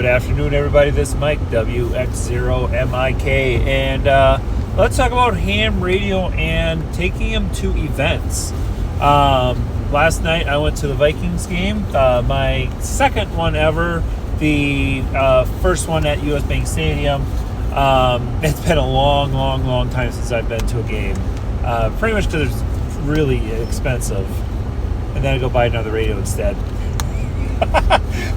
Good afternoon, everybody. This is Mike, WX0MIK, and let's talk about ham radio and taking them to events. Last night I went to the Vikings game, my second one ever, the first one at US Bank Stadium. It's been a long time since I've been to a game, pretty much because it's really expensive, and then I go buy another radio instead.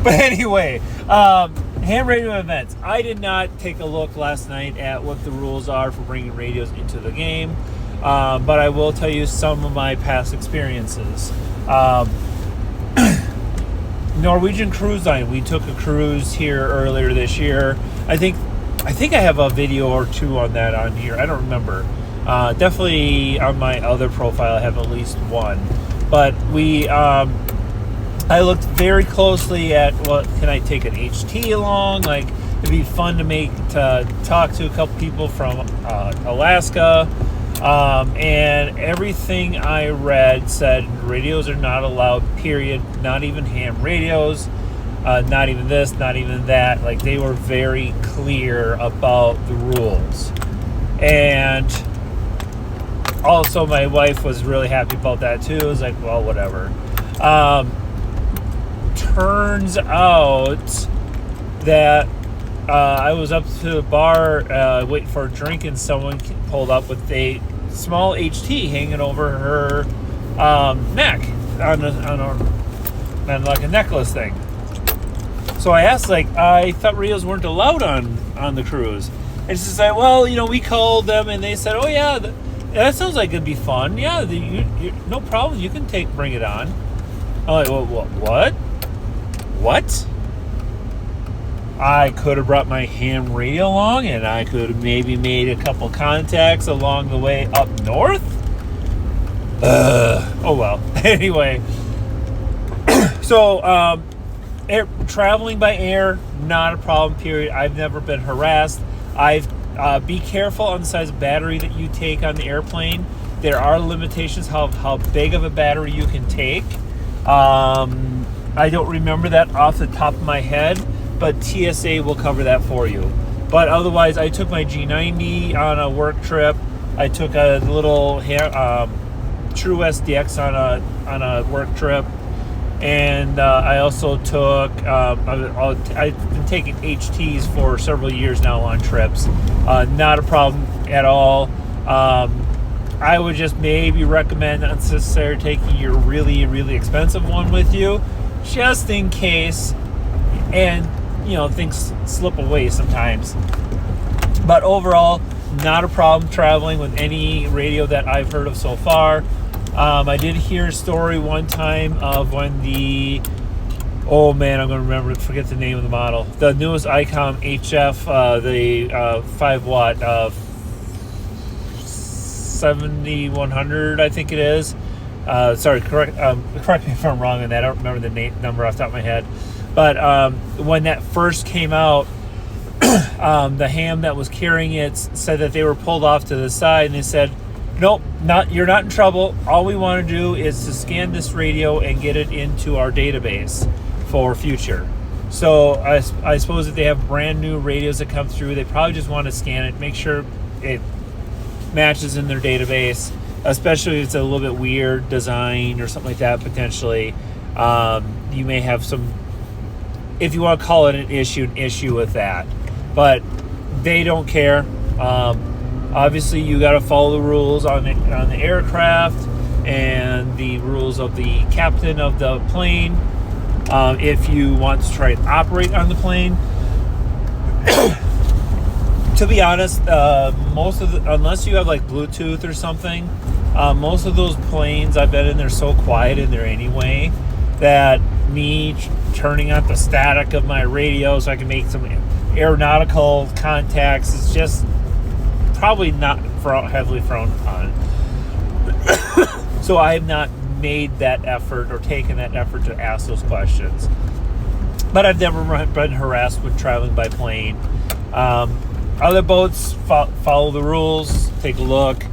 But anyway, ham radio events. I did not take a look last night at what the rules are for bringing radios into the game, but I will tell you some of my past experiences. Norwegian Cruise Line. We took a cruise here earlier this year. I think I have a video or two on that on here. I don't remember. Definitely on my other profile, I have at least one. But I looked very closely at what can I take an HT along. Like, it'd be fun to talk to a couple people from Alaska, and everything I read said radios are not allowed. Period. Not even ham radios. Not even this. Not even that. Like, they were very clear about the rules, and also my wife was really happy about that too. It was like, well, whatever. Turns out that I was up to the bar waiting for a drink, and someone pulled up with a small HT hanging over her neck on like a necklace thing. So I asked, like, I thought radios weren't allowed on the cruise. And she said, well, we called them, and they said, oh yeah, that sounds like it'd be fun. Yeah, no problem. You can bring it on. I'm like, well, what? What? I could have brought my ham radio along, and I could have maybe made a couple contacts along the way up north. Oh well. Anyway, so traveling by air, not a problem. Period. I've never been harassed. Be careful on the size of battery that you take on the airplane. There are limitations how big of a battery you can take. I don't remember that off the top of my head, but TSA will cover that for you. But otherwise, I took my G90 on a work trip. I took a little True SDX on a work trip, and I also took. I've been taking HTs for several years now on trips. Not a problem at all. I would just maybe recommend not necessarily taking your really expensive one with you, just in case, and things slip away sometimes. But overall, not a problem traveling with any radio that I've heard of so far. I did hear a story one time of when I'm going to forget the name of the model, the newest ICOM HF, the 5 watt 7100, I think it is. Sorry, correct me if I'm wrong on that. I don't remember the number off the top of my head. But when that first came out, the ham that was carrying it said that they were pulled off to the side, and they said, nope, you're not in trouble. All we want to do is to scan this radio and get it into our database for future. So I suppose if they have brand new radios that come through, they probably just want to scan it, make sure it matches in their database, especially if it's a little bit weird design or something like that. Potentially you may have some, if you want to call it an issue with that, but they don't care. Obviously you got to follow the rules on the aircraft and the rules of the captain of the plane. If you want to try and operate on the plane, to be honest, unless you have like Bluetooth or something, most of those planes I've been in, they're so quiet in there anyway that me turning on the static of my radio so I can make some aeronautical contacts is just probably not heavily thrown on. So I have not made that effort or taken that effort to ask those questions. But I've never been harassed with traveling by plane. Other boats follow the rules. Take a look.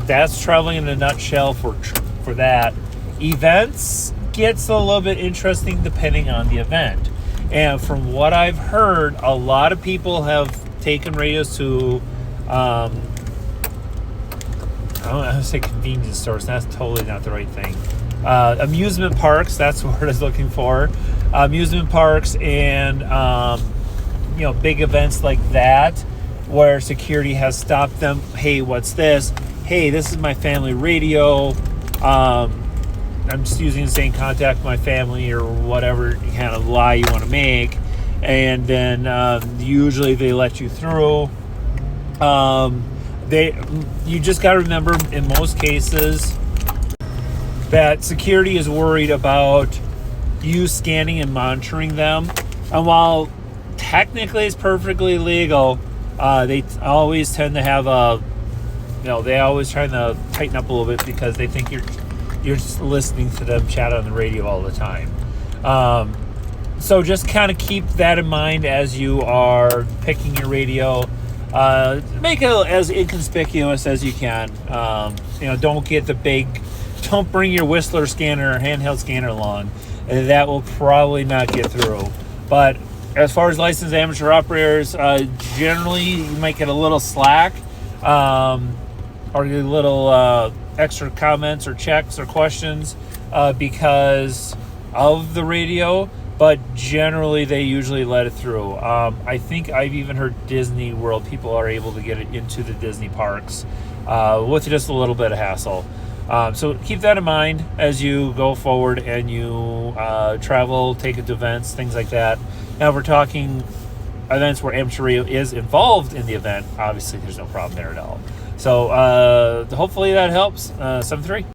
That's traveling in a nutshell for that. Events gets a little bit interesting depending on the event. And from what I've heard, a lot of people have taken radios to, I don't want to say convenience stores. That's totally not the right thing. Amusement parks, that's what I was looking for. Amusement parks and, big events like that where security has stopped them. Hey, what's this? Hey, this is my family radio. I'm just using the same contact my family or whatever kind of lie you want to make. And then usually they let you through. You just got to remember in most cases that security is worried about you scanning and monitoring them. And while technically it's perfectly legal, they always tend to have they always try to tighten up a little bit because they think you're just listening to them chat on the radio all the time. So just kind of keep that in mind as you are picking your radio. Make it as inconspicuous as you can. Don't bring your Whistler scanner or handheld scanner along. That will probably not get through. But as far as licensed amateur operators, generally you might get a little slack, or a little extra comments or checks or questions because of the radio, but generally they usually let it through. I think I've even heard Disney World people are able to get it into the Disney parks with just a little bit of hassle. So keep that in mind as you go forward and you travel, take it to events, things like that. Now, if we're talking events where amateur radio is involved in the event, obviously there's no problem there at all. So hopefully that helps. 7-3.